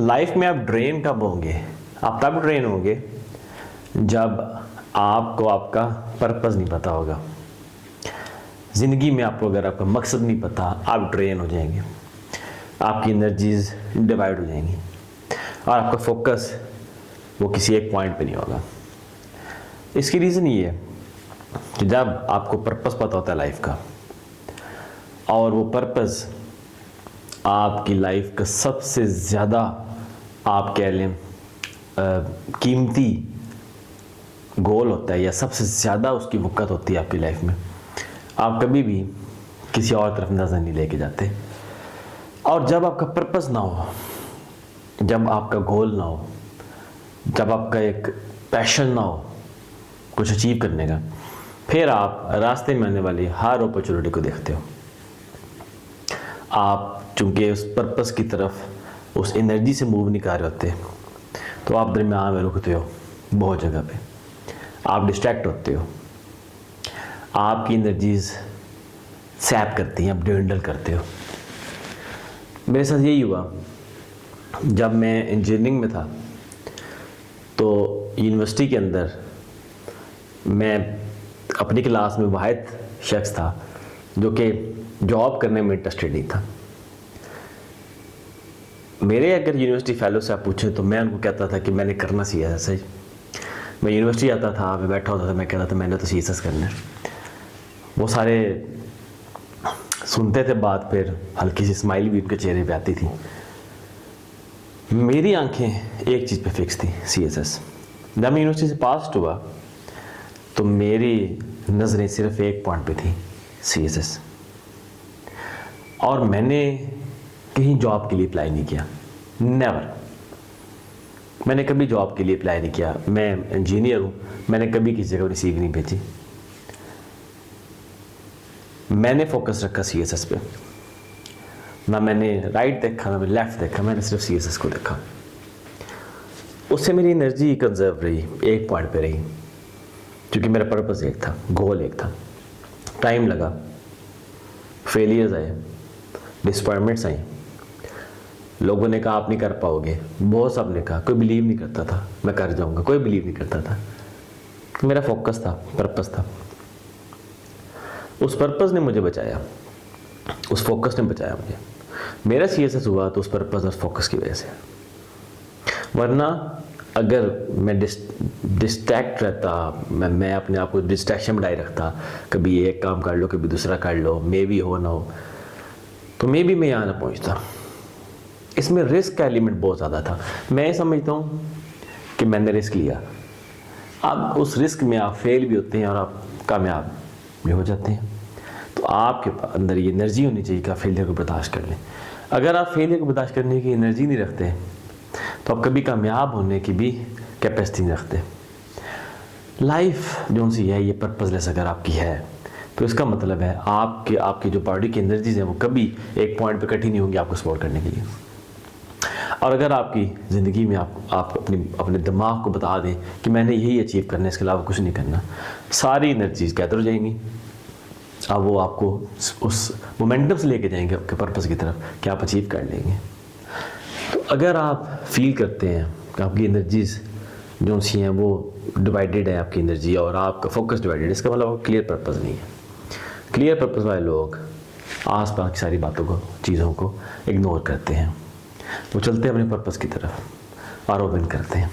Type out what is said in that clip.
Life में आप drain कब होंगे? आप तब ड्रेन होंगे जब आपको आपका पर्पस नहीं पता होगा। ज़िंदगी में आपको अगर आपका मकसद नहीं पता, आप ड्रेन हो जाएंगे, आपकी एनर्जीज डिवाइड हो जाएंगी और आपका फोकस वो किसी एक पॉइंट पे नहीं होगा। इसकी रीज़न ये है कि जब आपको पर्पस पता होता है लाइफ का, और वो पर्पस आपकी लाइफ का सबसे ज़्यादा आप कह लें कीमती गोल होता है, या सबसे ज़्यादा उसकी वक़्त होती है आपकी लाइफ में, आप कभी भी किसी और तरफ नज़र नहीं लेके जाते। और जब आपका पर्पस ना हो, जब आपका गोल ना हो, जब आपका एक पैशन ना हो कुछ अचीव करने का, फिर आप रास्ते में आने वाली हर अपॉर्चुनिटी को देखते हो। आप चूँकि उस पर्पस की तरफ, उस एनर्जी से मूव नहीं कर रहे होते, तो आप दरमियान में रुकते हो बहुत जगह पे, आप डिस्ट्रैक्ट होते हो, आपकी एनर्जीज सैप करती हैं, आप डिंडल करते हो। मेरे साथ यही हुआ जब मैं इंजीनियरिंग में था। तो यूनिवर्सिटी के अंदर मैं अपनी क्लास में वाहिद शख्स था जो कि जॉब करने में इंटरेस्टेड नहीं था। मेरे अगर यूनिवर्सिटी फेलो से आप पूछें तो मैं उनको कहता था कि मैंने करना CSS है। मैं यूनिवर्सिटी आता था, मैं बैठा होता था, मैं कहता था मैंने तो CSS करना है। वो सारे सुनते थे बात, फिर हल्की सी स्माइल भी उनके चेहरे पे आती थी। मेरी आंखें एक चीज़ पे फिक्स थी, CSS। जब मैं यूनिवर्सिटी से पास हुआ तो मेरी नज़रें सिर्फ एक पॉइंट पे थी, CSS। और मैंने कहीं जॉब के लिए अप्लाई नहीं किया, नेवर। मैंने कभी जॉब के लिए अप्लाई नहीं किया। मैं इंजीनियर हूँ, मैंने कभी किसी जगह रिसीव नहीं भेजी। मैंने फोकस रखा CSS पे, ना मैंने राइट देखा ना मैंने लेफ्ट देखा, मैंने सिर्फ CSS को देखा। उससे मेरी एनर्जी कंजर्व रही, एक पॉइंट पे रही, क्योंकि मेरा पर्पस एक था, गोल एक था। टाइम लगा, फेलियर्स आए, डिसअपॉइंटमेंट्स आई, लोगों ने कहा आप नहीं कर पाओगे, बहुत सब ने कहा, कोई बिलीव नहीं करता था मैं कर जाऊंगा, कोई बिलीव नहीं करता था। मेरा फोकस था, पर्पस था, उस पर्पस ने मुझे बचाया, उस फोकस ने बचाया मुझे। मेरा CSS हुआ तो उस पर्पस और उस फोकस की वजह से, वरना अगर मैं डिस्ट्रैक्ट रहता, मैं अपने आप को डिस्ट्रैक्शन बनाए रखता, कभी एक काम कर लो कभी दूसरा कर लो, मे भी हो ना हो, तो मे भी मैं यहाँ ना पहुँचता। इसमें रिस्क का एलिमेंट बहुत ज़्यादा था। मैं समझता हूँ कि मैंने रिस्क लिया, अब उस रिस्क में आप फेल भी होते हैं और आप कामयाब भी हो जाते हैं। तो आपके अंदर ये एनर्जी होनी चाहिए कि आप फेलियर को बर्दाश्त कर लें। अगर आप फेलियर को बर्दाश्त करने की एनर्जी नहीं रखते तो आप कभी कामयाब होने की भी कैपेसिटी नहीं रखते। लाइफ जो सी है ये पर्पसलेस अगर आपकी है तो इसका मतलब है आपकी जो बॉडी की एनर्जीज हैं वो कभी एक पॉइंट पे इकट्ठी नहीं होंगी आपको सपोर्ट करने के लिए। और अगर आपकी ज़िंदगी में आप अपने दिमाग को बता दें कि मैंने यही अचीव करना है, इसके अलावा कुछ नहीं करना, सारी एनर्जीज गैदर हो जाएंगी। अब वो आपको उस मोमेंटम से लेके जाएंगे आपके पर्पस की तरफ कि आप अचीव कर लेंगे। तो अगर आप फील करते हैं कि आपकी एनर्जीज जो सी हैं वो डिवाइडेड है, आपकी एनर्जी और आपका फोकस डिवाइडेड है, इसका मतलब क्लियर पर्पस नहीं है। क्लियर पर्पस वाले लोग आसपास की सारी बातों को, चीज़ों को इग्नोर करते हैं, वो चलते हैं अपने पर्पस की तरफ और वो विन करते हैं।